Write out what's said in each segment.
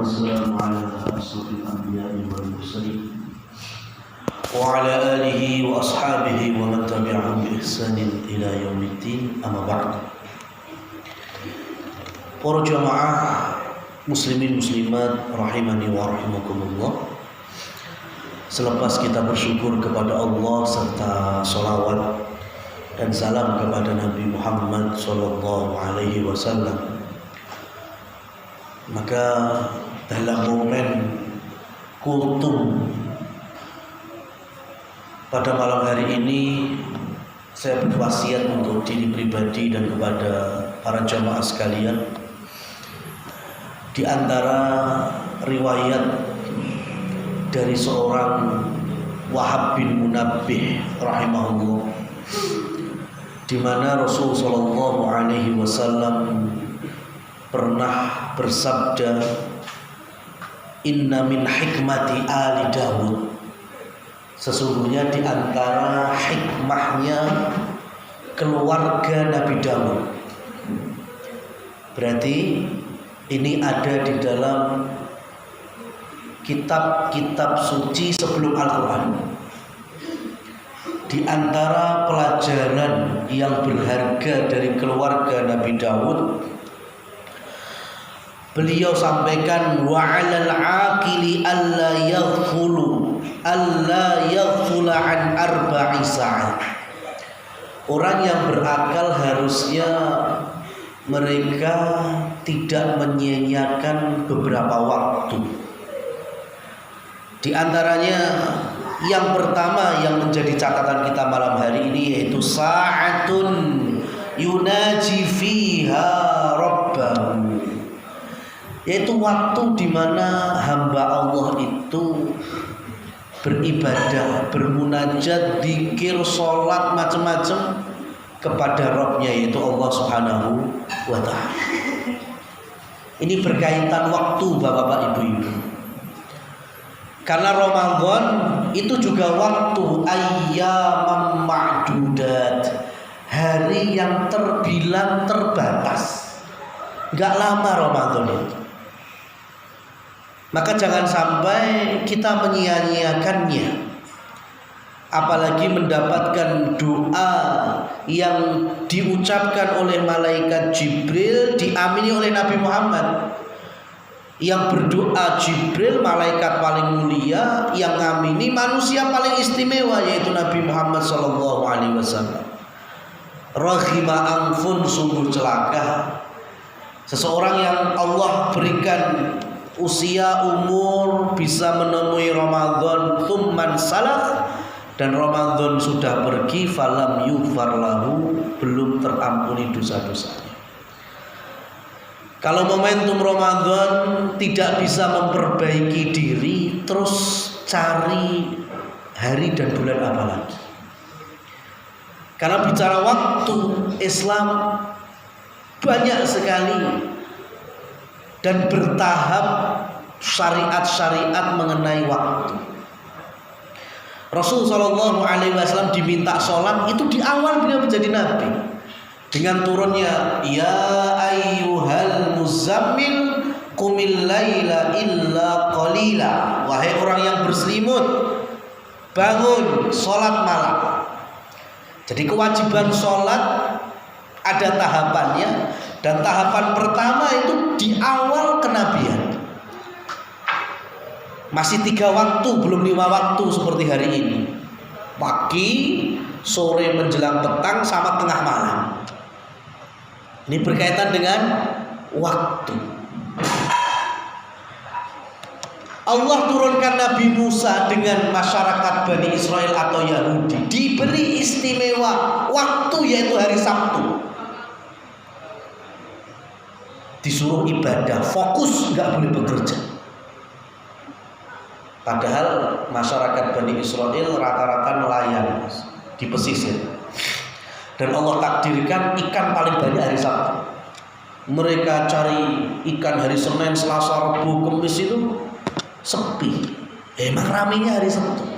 والسلام على أشرف الأنبياء والمرسلين وعلى آله وأصحابه ومن تبعهم بإحسان إلى يوم الدين أما بعد. Para jamaah muslimin muslimat rahimani wa rahimakumullah. Selepas kita bersyukur kepada Allah serta sholawat dan salam kepada Nabi Muhammad sallallahu alaihi wasallam, maka dalam momen kultum pada malam hari ini saya berwasiat untuk diri pribadi dan kepada para jamaah sekalian, di antara riwayat dari seorang Wahab bin Munabbih rahimahullah, di mana Rasul sallallahu alaihi wasallam pernah bersabda, "Inna min hikmati ali Daud." Sesungguhnya di antara hikmahnya keluarga Nabi Daud. Berarti ini ada di dalam kitab-kitab suci sebelum Al-Quran. Di antara pelajaran yang berharga dari keluarga Nabi Daud, beliau sampaikan, wa 'alal 'aqili alla yaghfula an arba'i sa'at. Orang yang berakal harusnya mereka tidak menyia-nyiakan beberapa waktu. Di antaranya yang pertama yang menjadi catatan kita malam hari ini yaitu sa'atun yunaji fiha rabbahu, yaitu waktu di mana hamba Allah itu beribadah, bermunajat, zikir, sholat, macam-macam kepada Rabbnya, yaitu Allah Subhanahu wa ta'ala. Ini berkaitan waktu bapak-bapak, ibu-ibu. Karena Ramadan itu juga waktu ayyamam ma'dudat, hari yang terbilang terbatas. Enggak lama Ramadan itu. Maka jangan sampai kita menyia-nyiakannya, apalagi mendapatkan doa yang diucapkan oleh malaikat Jibril, diamini oleh Nabi Muhammad. Yang berdoa Jibril, malaikat paling mulia, yang ngamini manusia paling istimewa, yaitu Nabi Muhammad sallallahu alaihi wasallam. Raghima anfun, sungguh celaka seseorang yang Allah berikan usia umur bisa menemui Ramadan tsumman salaf, dan Ramadan sudah pergi, falam yufar lahu, belum terampuni dosa-dosanya. Kalau momentum Ramadan tidak bisa memperbaiki diri, terus cari hari dan bulan apa lagi? Karena bicara waktu, Islam banyak sekali dan bertahap syariat-syariat mengenai waktu. Rasul sallallahu alaihi wasallam diminta sholat itu di awal beliau menjadi nabi, dengan turunnya ya ayyuhal muzammil qumil laila illa qalila, wahai orang yang berselimut, bangun sholat malam. Jadi kewajiban sholat ada tahapannya, dan tahapan pertama itu di awal kenabian. Masih 3 waktu, belum 5 waktu seperti hari ini. Pagi, sore menjelang petang, sama tengah malam. Ini berkaitan dengan waktu. Allah turunkan Nabi Musa dengan masyarakat Bani Israel atau Yahudi, diberi istimewa waktu, yaitu hari Sabtu. Disuruh ibadah, fokus, nggak boleh bekerja. Padahal masyarakat Bani Israel rata-rata nelayan di pesisir, dan Allah takdirkan ikan paling banyak hari Sabtu. Mereka cari ikan hari Senin, Selasa, Rabu, Kamis itu sepi. Emang ramenya hari Sabtu.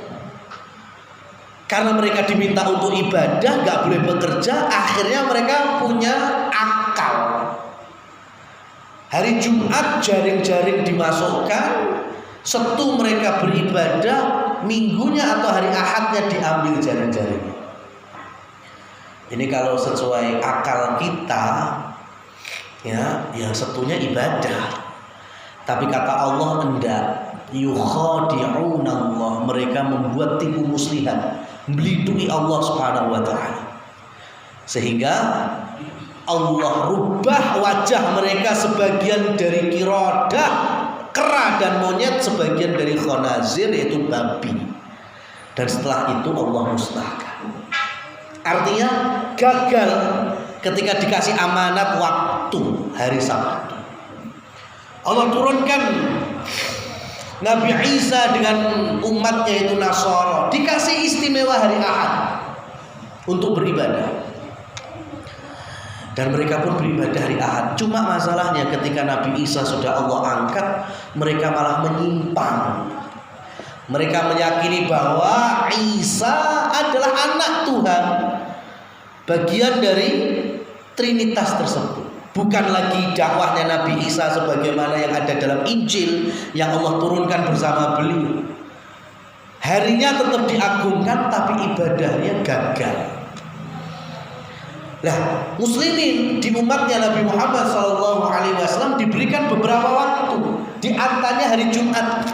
Karena mereka diminta untuk ibadah, nggak boleh bekerja, akhirnya mereka punya akal. Hari Jumat jaring-jaring dimasukkan, Sabtu mereka beribadah, minggunya atau hari Ahadnya diambil jaring-jaring. Ini kalau sesuai akal kita, ya Sabtunya ibadah. Tapi kata Allah enggak, yukhadi'una Allah, mereka membuat tipu muslihat, melindungi Allah Subhanahu wa taala. Sehingga Allah rubah wajah mereka, sebagian dari kirodah, kera dan monyet, sebagian dari khonazir yaitu babi. Dan setelah itu Allah musnahkan. Artinya gagal ketika dikasih amanat waktu hari Sabtu. Allah turunkan Nabi Isa dengan umatnya itu Nasara, dikasih istimewa hari Ahad untuk beribadah. Dan mereka pun beribadah hari Ahad. Cuma masalahnya ketika Nabi Isa sudah Allah angkat, mereka malah menyimpang. Mereka meyakini bahwa Isa adalah anak Tuhan, bagian dari Trinitas tersebut. Bukan lagi dakwahnya Nabi Isa sebagaimana yang ada dalam Injil yang Allah turunkan bersama beliau. Harinya tetap diagungkan, tapi ibadahnya gagal. Nah, muslimin di umatnya Nabi Muhammad SAW diberikan beberapa waktu, di antaranya hari Jumat.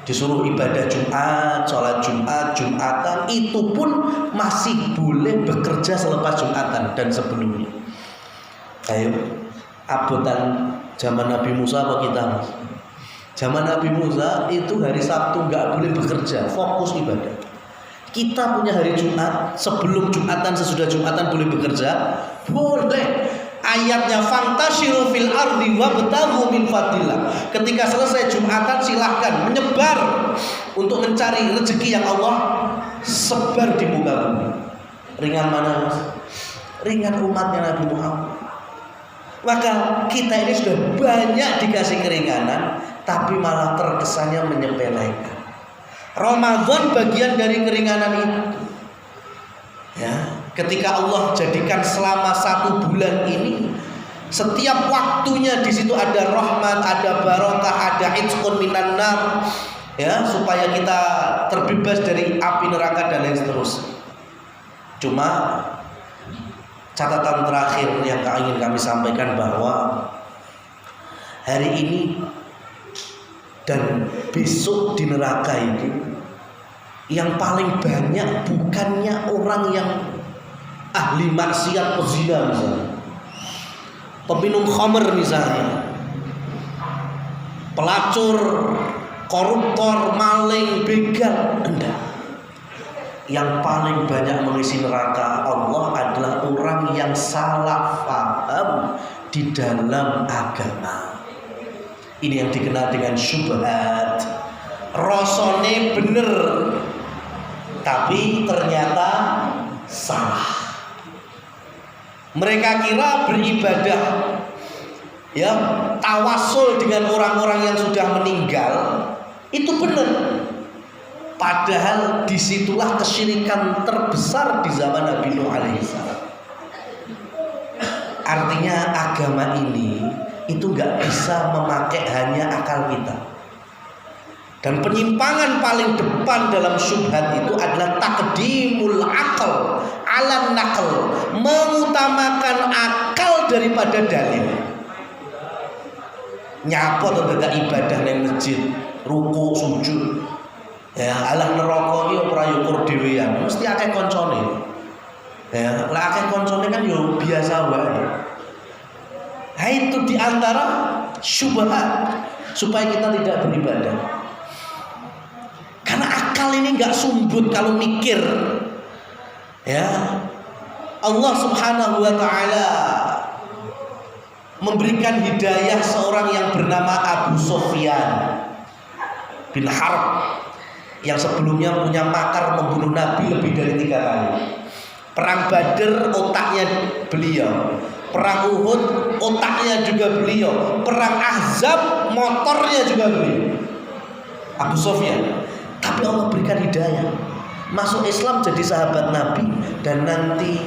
Disuruh ibadah Jumat, sholat Jumat, Jumatan, itu pun masih boleh bekerja selepas Jumatan dan sebelumnya. Ayo, abotan zaman Nabi Musa apa kita, Mas? Zaman Nabi Musa itu hari Sabtu nggak boleh bekerja, fokus ibadah. Kita punya hari Jumat, sebelum Jumatan, sesudah Jumatan boleh bekerja, boleh. Ayatnya fantashiru fil ardi wabtaghu min fadillah. Ketika selesai Jumatan silahkan menyebar untuk mencari rezeki yang Allah sebar di muka bumi. Ringan mana, Mas? Ringan umatnya Nabi Muhammad. Maka kita ini sudah banyak dikasih keringanan, tapi malah terkesannya menyepelekan. Ramadan bagian dari keringanan itu. Ya, ketika Allah jadikan selama 1 bulan ini, setiap waktunya di situ ada rahmat, ada barokah, ada itqun minan nar, ya, supaya kita terbebas dari api neraka dan lain seterusnya. Cuma catatan terakhir yang ingin kami sampaikan bahwa hari ini dan besok di neraka itu yang paling banyak bukannya orang yang ahli maksiat, pezina misalnya, peminum khamr misalnya, pelacur, koruptor, maling, begal, enggak. Yang paling banyak mengisi neraka Allah adalah orang yang salah paham di dalam agama. Ini yang dikenal dengan syubhat. Rasane bener, tapi ternyata salah. Mereka kira beribadah, ya, tawasul dengan orang-orang yang sudah meninggal itu benar. Padahal disitulah kesyirikan terbesar di zaman Nabi Nuh alaihissalam. Artinya agama ini itu nggak bisa memakai hanya akal kita. Dan penyimpangan paling depan dalam syubhat itu adalah takdimul akal ala nakal, mengutamakan akal daripada dalil. Nyapa to dadak ibadah nang masjid, ruku, sujud. Ya, alah neraka iki ora yukur dhewean, mesti akeh koncone. Ya, lah akeh koncone kan yo biasa wae. Nah, itu diantara syubhat supaya kita tidak beribadah. Karena akal ini nggak sumbut kalau mikir. Ya, Allah Subhanahu wa taala memberikan hidayah seorang yang bernama Abu Sufyan bin Harb, yang sebelumnya punya makar membunuh Nabi lebih dari 3 kali. Perang Badar otaknya beliau, perang Uhud otaknya juga beliau, perang Ahzab motornya juga beliau, Abu Sufyan. Tapi Allah berikan hidayah, masuk Islam jadi sahabat Nabi, dan nanti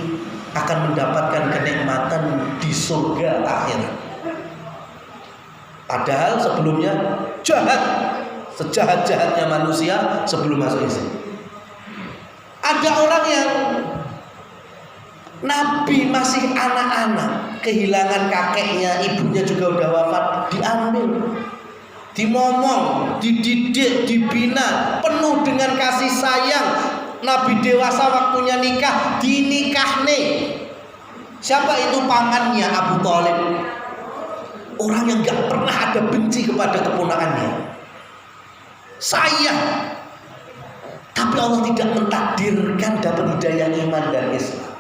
akan mendapatkan kenikmatan di surga akhirat. Padahal sebelumnya jahat, sejahat-jahatnya manusia sebelum masuk Islam. Ada orang yang Nabi masih anak-anak, kehilangan kakeknya, ibunya juga udah wafat, diambil, dimomong, dididik, dibina, penuh dengan kasih sayang. Nabi dewasa waktunya nikah, dinikah nih. Siapa itu? Pamannya Abu Thalib. Orang yang gak pernah ada benci kepada keponakannya, sayang. Tapi Allah tidak mentakdirkan dapat hidayah iman dan Islam.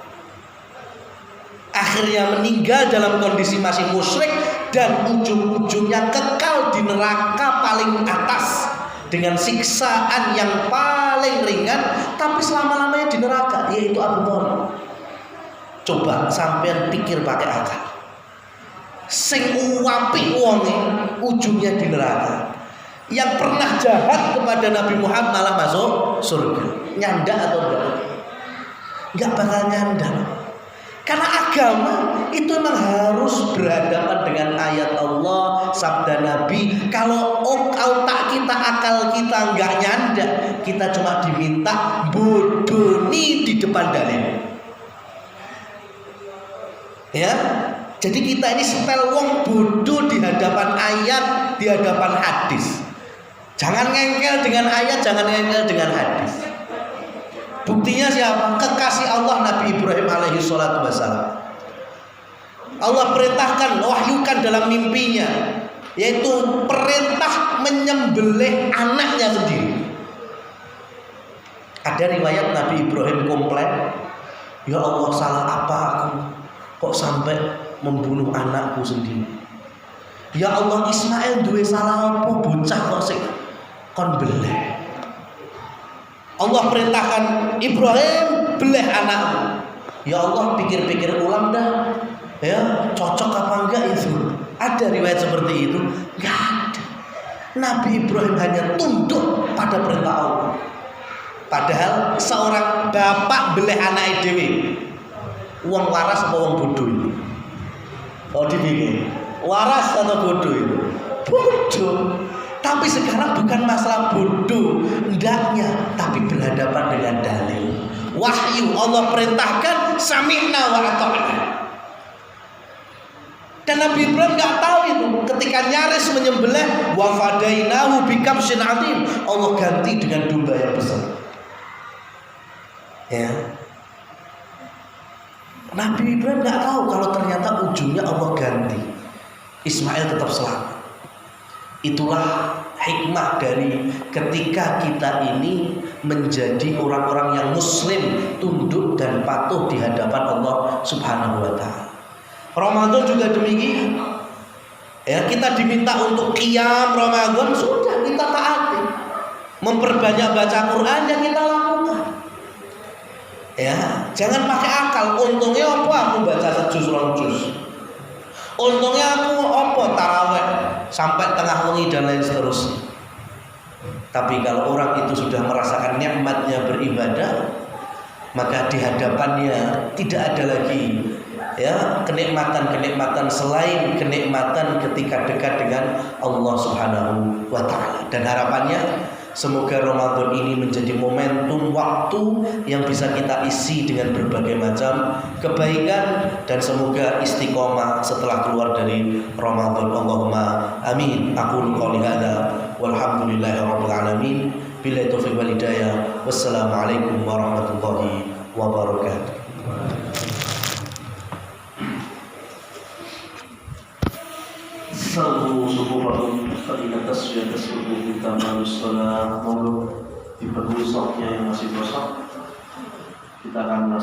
Akhirnya meninggal dalam kondisi masih musyrik dan ujung-ujungnya kekal di neraka paling atas dengan siksaan yang paling ringan, tapi selama-lamanya di neraka, yaitu Abu Thalib. Coba sampean pikir pakai akal. Sing uwapi wonge ujungnya di neraka. Yang pernah jahat kepada Nabi Muhammad malah masuk surga. Nyanda atau enggak? Enggak bakal nyanda. Karena agama itu memang harus berhadapan dengan ayat Allah, sabda Nabi. Kalau otak kita, akal kita enggak nyanda, kita cuma diminta bodoni di depan dalil. Ya, jadi kita ini setel wong bodoh di hadapan ayat, di hadapan hadis. Jangan ngengkel dengan ayat, jangan ngengkel dengan hadis. Buktinya siapa? Kekasih Allah Nabi Ibrahim alaihi salatu wassalam. Allah perintahkan, wahyukan dalam mimpinya, yaitu perintah menyembelih anaknya sendiri. Ada riwayat Nabi Ibrahim komplain, ya Allah, salah apa aku kok sampai membunuh anakku sendiri? Ya Allah, Ismail duwe salah apa bocah kok sik kon beleh? Allah perintahkan Ibrahim beleh anakmu. Ya Allah, pikir-pikir ulang dah, ya cocok apa enggak itu? Ada riwayat seperti itu? Enggak ada. Nabi Ibrahim hanya tunduk pada perintah Allah. Padahal seorang bapak beleh anak dewe, uang waras atau uang bodoh itu? Oh dipikir waras atau bodoh itu? Bodoh. Tapi sekarang bukan masalah bodoh hendaknya, tapi berhadapan dengan dalil. Wahyu Allah perintahkan, sami'na wa ata'na. Dan Nabi Ibrahim nggak tahu itu. Ketika nyaris menyembelih, wa fadainahu bikabshin azim, Allah ganti dengan domba yang besar. Ya. Nabi Ibrahim nggak tahu kalau ternyata ujungnya Allah ganti, Ismail tetap selamat. Itulah hikmah dari ketika kita ini menjadi orang-orang yang muslim, tunduk dan patuh di hadapan Allah Subhanahu wa ta'ala. Ramadan juga demikian. Ya, kita diminta untuk qiyam Ramadan, sudah kita taati. Memperbanyak baca Quran yang kita lakukan. Ya, jangan pakai akal. Untungnya apa aku baca sejuz rong juz? Untungnya aku apa tarawih sampai tengah wengi dan lain seterusnya. Tapi kalau orang itu sudah merasakan nikmatnya beribadah, maka di hadapannya tidak ada lagi ya kenikmatan-kenikmatan selain kenikmatan ketika dekat dengan Allah Subhanahu wa ta'ala. Dan harapannya semoga Ramadan ini menjadi momentum waktu yang bisa kita isi dengan berbagai macam kebaikan, dan semoga istiqomah setelah keluar dari Ramadan. Allahumma amin. Aqulu qouli hadza walhamdulillahirabbil alamin. Billahi taufiq wal hidayah. Wassalamualaikum warahmatullahi wabarakatuh. Sawu subuhakum fa inna tasbihata subuhi tamalus shalah. Monggo dipenuhi soknya yang masih kosong. Kita akan